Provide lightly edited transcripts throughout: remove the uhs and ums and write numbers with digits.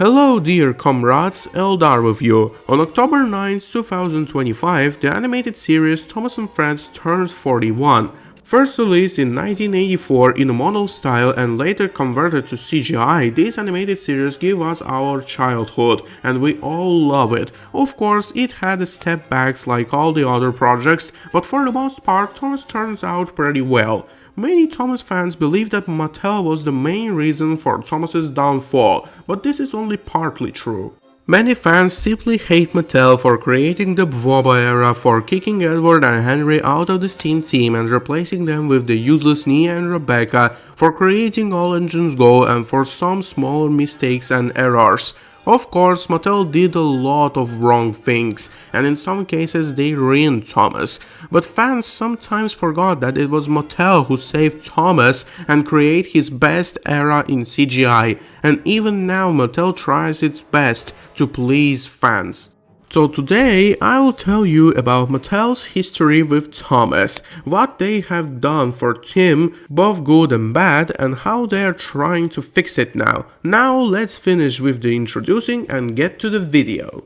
Hello dear comrades, Eldar with you. On October 9, 2025, the animated series Thomas & Friends turns 41. First released in 1984 in a model style and later converted to CGI, this animated series gave us our childhood, and we all love it. Of course, it had step backs like all the other projects, but for the most part, Thomas turns out pretty well. Many Thomas fans believe that Mattel was the main reason for Thomas's downfall, but this is only partly true. Many fans simply hate Mattel for creating the Vidoe era, for kicking Edward and Henry out of the Steam team and replacing them with the useless Nia and Rebecca, for creating All Engines Go, and for some smaller mistakes and errors. Of course, Mattel did a lot of wrong things, and in some cases they ruined Thomas, but fans sometimes forgot that it was Mattel who saved Thomas and created his best era in CGI, and even now Mattel tries its best to please fans. So today I will tell you about Mattel's history with Thomas, what they have done for Tim, both good and bad, and how they are trying to fix it now. Now let's finish with the introducing and get to the video.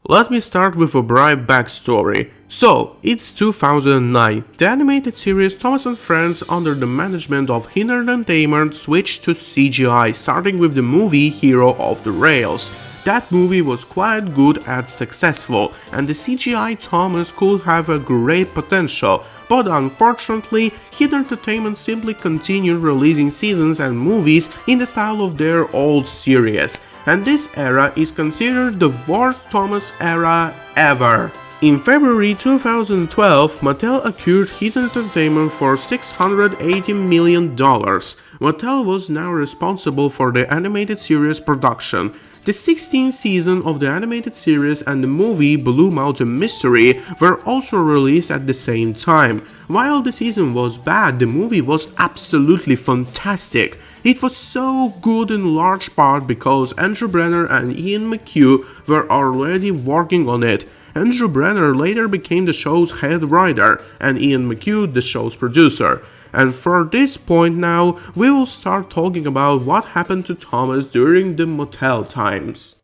Let me start with a brief backstory. So, it's 2009. The animated series Thomas & Friends under the management of Hiner Entertainment switched to CGI, starting with the movie Hero of the Rails. That movie was quite good and successful, and the CGI Thomas could have a great potential, but unfortunately, Hiner Entertainment simply continued releasing seasons and movies in the style of their old series, and this era is considered the worst Thomas era ever. In February 2012, Mattel acquired Hiner Entertainment for $680 million. Mattel was now responsible for the animated series production. The 16th season of the animated series and the movie Blue Mountain Mystery were also released at the same time. While the season was bad, the movie was absolutely fantastic. It was so good in large part because Andrew Brenner and Ian McHugh were already working on it. Andrew Brenner later became the show's head writer, and Ian McHugh the show's producer. And for this point now, we will start talking about what happened to Thomas during the Mattel times.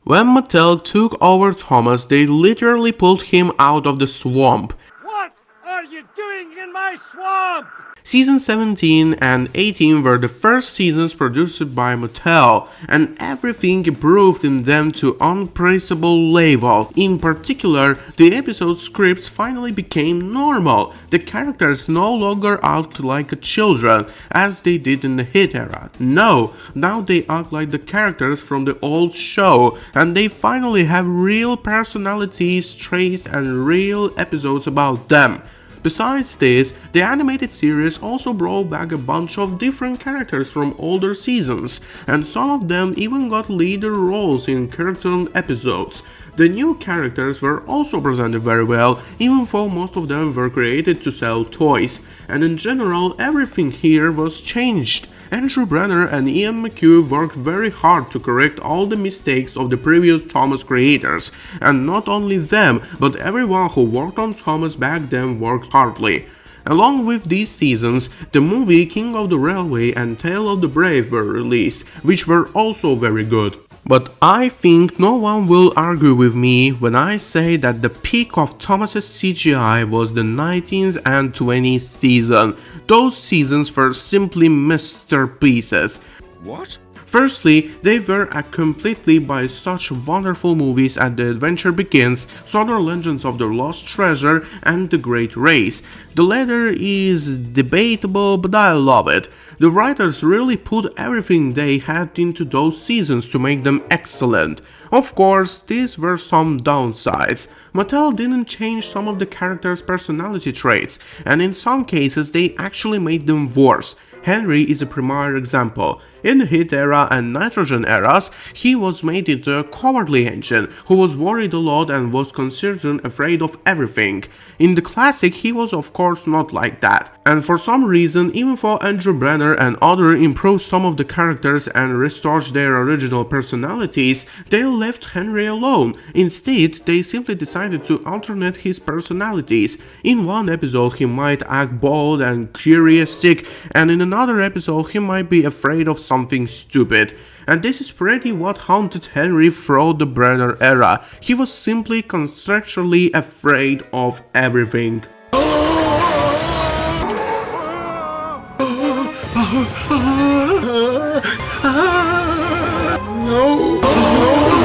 When Mattel took over Thomas, they literally pulled him out of the swamp. What are you doing in my swamp? Season 17 and 18 were the first seasons produced by Mattel, and everything improved in them to unpraisable level. In particular, the episode scripts finally became normal. The characters no longer act like children, as they did in the hit era. No, now they act like the characters from the old show, and they finally have real personalities, traits, and real episodes about them. Besides this, the animated series also brought back a bunch of different characters from older seasons, and some of them even got leader roles in cartoon episodes. The new characters were also presented very well, even though most of them were created to sell toys, and in general everything here was changed. Andrew Brenner and Ian McHugh worked very hard to correct all the mistakes of the previous Thomas creators, and not only them, but everyone who worked on Thomas back then worked hardly. Along with these seasons, the movie King of the Railway and Tale of the Brave were released, which were also very good. But I think no one will argue with me when I say that the peak of Thomas's CGI was the 19th and 20th season. Those seasons were simply masterpieces. What? Firstly, they were accompanied by such wonderful movies as The Adventure Begins, Southern Legends of the Lost Treasure, and The Great Race. The latter is debatable, but I love it. The writers really put everything they had into those seasons to make them excellent. Of course, these were some downsides. Mattel didn't change some of the characters' personality traits, and in some cases they actually made them worse. Henry is a premier example. In the Heat era and Nitrogen eras, he was made into a cowardly engine who was worried a lot and was considered afraid of everything. In the classic, he was of course not like that, and for some reason, even though Andrew Brenner and others improved some of the characters and restored their original personalities, they left Henry alone. Instead, they simply decided to alternate his personalities. In one episode, he might act bold and curious, sick, and in another episode, he might be afraid of something stupid. And this is pretty what haunted Henry throughout the Brenner era. He was simply conceptually afraid of everything.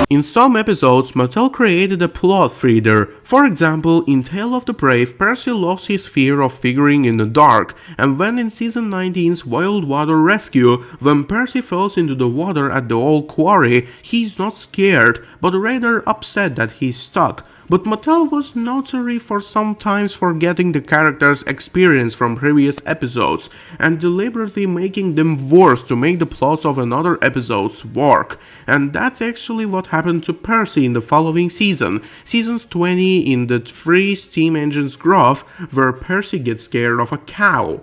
In some episodes, Mattel created a plot feeder. For example, in Tale of the Brave, Percy lost his fear of figuring in the dark, and when in season 19's Wild Water Rescue, when Percy falls into the water at the old quarry, he's not scared, but rather upset that he's stuck. But Mattel was notorious for sometimes forgetting the characters' experience from previous episodes and deliberately making them worse to make the plots of another episodes work. And that's actually what happened to Percy in the following season, seasons 20 in the 3 steam engines graph, where Percy gets scared of a cow.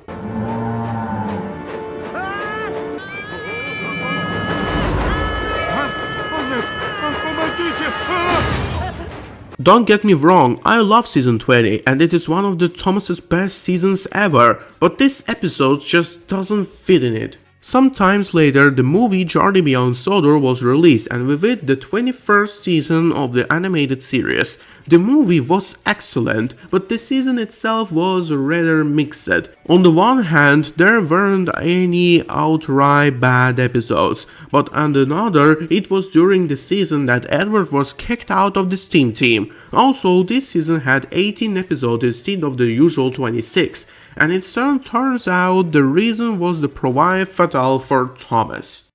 Don't get me wrong, I love season 20 and it is one of the Thomas's best seasons ever, but this episode just doesn't fit in it. Sometimes later, the movie Journey Beyond Sodor was released, and with it, the 21st season of the animated series. The movie was excellent, but the season itself was rather mixed. On the one hand, there weren't any outright bad episodes, but on another, it was during the season that Edward was kicked out of the Steam team. Also, this season had 18 episodes instead of the usual 26. And it soon turns out the reason was the provide fatal for Thomas.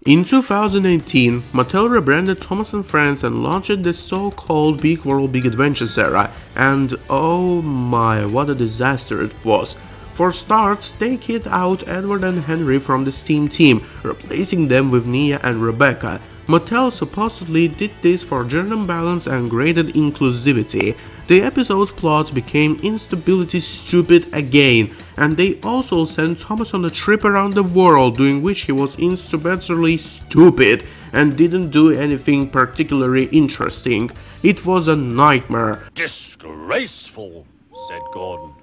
In 2018, Mattel rebranded Thomas & Friends and launched the so-called Big World Big Adventures era, and oh my, what a disaster it was. For starts, they kicked out Edward and Henry from the Steam team, replacing them with Nia and Rebecca. Mattel supposedly did this for gender balance and greater inclusivity. The episode's plots became instability stupid again, and they also sent Thomas on a trip around the world, during which he was instabilly stupid and didn't do anything particularly interesting. It was a nightmare. Disgraceful, said Gordon.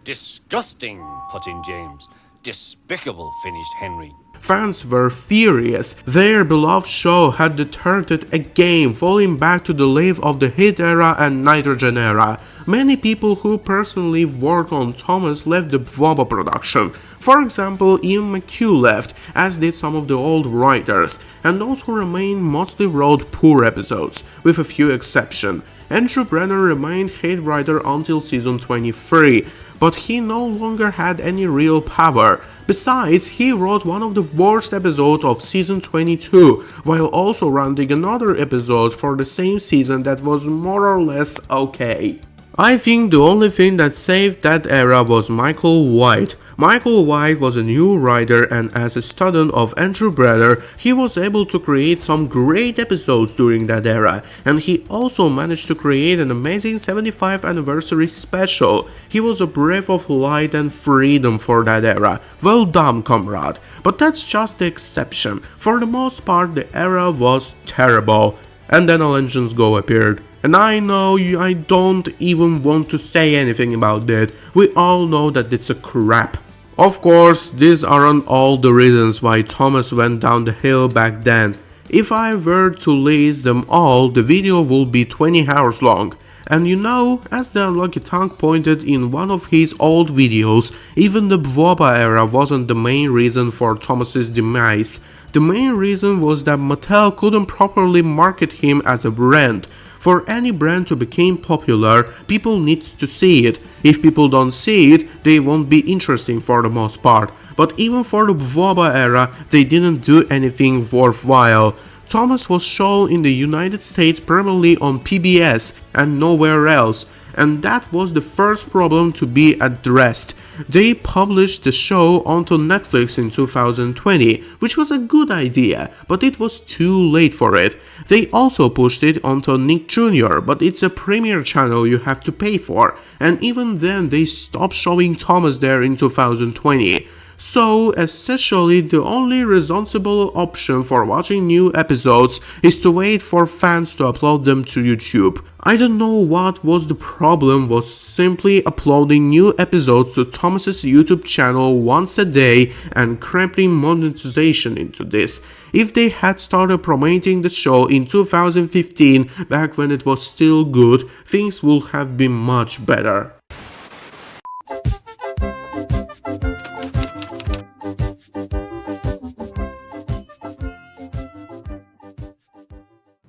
Disgusting, put in James. Despicable, finished Henry. Fans were furious. Their beloved show had deserted again, falling back to the life of the Heat era and Nitrogen era. Many people who personally worked on Thomas left the Voba production. For example, Ian McHugh left, as did some of the old writers, and those who remained mostly wrote poor episodes, with a few exceptions. Andrew Brenner remained head writer until season 23, but he no longer had any real power. Besides, he wrote one of the worst episodes of season 22, while also writing another episode for the same season that was more or less okay. I think the only thing that saved that era was Michael White. Michael White was a new writer, and as a student of Andrew Brenner, he was able to create some great episodes during that era, and he also managed to create an amazing 75th anniversary special. He was a breath of light and freedom for that era. Well done, comrade. But that's just the exception. For the most part, the era was terrible. And then All Engines Go appeared. And I know I don't even want to say anything about that. We all know that it's a crap. Of course, these aren't all the reasons why Thomas went down the hill back then. If I were to list them all, the video would be 20 hours long. And you know, as the Unlucky Tug pointed in one of his old videos, even the Voba era wasn't the main reason for Thomas's demise. The main reason was that Mattel couldn't properly market him as a brand. For any brand to become popular, people need to see it. If people don't see it, they won't be interesting for the most part. But even for the Voba era, they didn't do anything worthwhile. Thomas was shown in the United States primarily on PBS and nowhere else, and that was the first problem to be addressed. They published the show onto Netflix in 2020, which was a good idea, but it was too late for it. They also pushed it onto Nick Jr., but it's a premiere channel you have to pay for, and even then they stopped showing Thomas there in 2020. So, essentially, the only responsible option for watching new episodes is to wait for fans to upload them to YouTube. I don't know what was the problem, was simply uploading new episodes to Thomas's YouTube channel once a day and cramping monetization into this. If they had started promoting the show in 2015, back when it was still good, things would have been much better.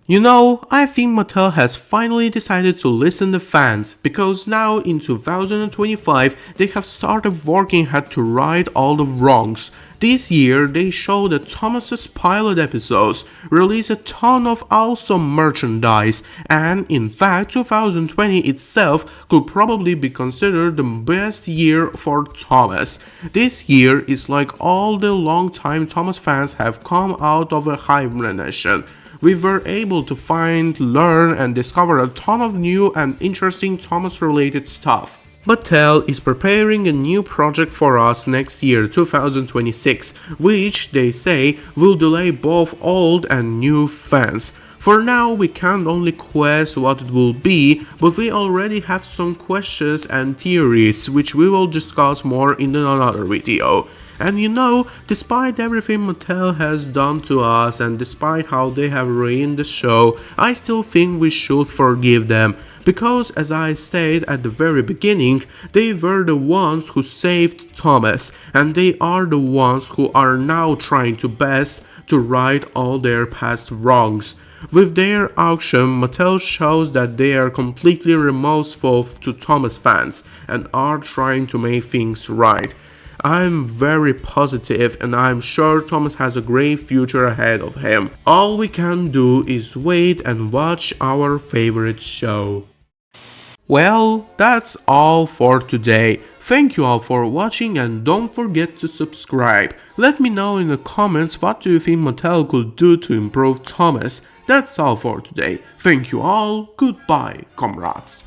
You know, I think Mattel has finally decided to listen to fans, because now in 2025 they have started working hard to right all the wrongs. This year they showed that Thomas's pilot episodes released a ton of awesome merchandise, and in fact 2020 itself could probably be considered the best year for Thomas. This year is like all the long-time Thomas fans have come out of a hibernation. We were able to find, learn, and discover a ton of new and interesting Thomas-related stuff. Mattel is preparing a new project for us next year, 2026, which they say will delay both old and new fans. For now, we can't only guess what it will be, but we already have some questions and theories, which we will discuss more in another video. And you know, despite everything Mattel has done to us and despite how they have ruined the show, I still think we should forgive them. Because as I said at the very beginning, they were the ones who saved Thomas, and they are the ones who are now trying to best to right all their past wrongs. With their auction, Mattel shows that they are completely remorseful to Thomas fans and are trying to make things right. I'm very positive and I'm sure Thomas has a great future ahead of him. All we can do is wait and watch our favorite show. Well, that's all for today. Thank you all for watching and don't forget to subscribe. Let me know in the comments what do you think Mattel could do to improve Thomas. That's all for today. Thank you all. Goodbye, comrades.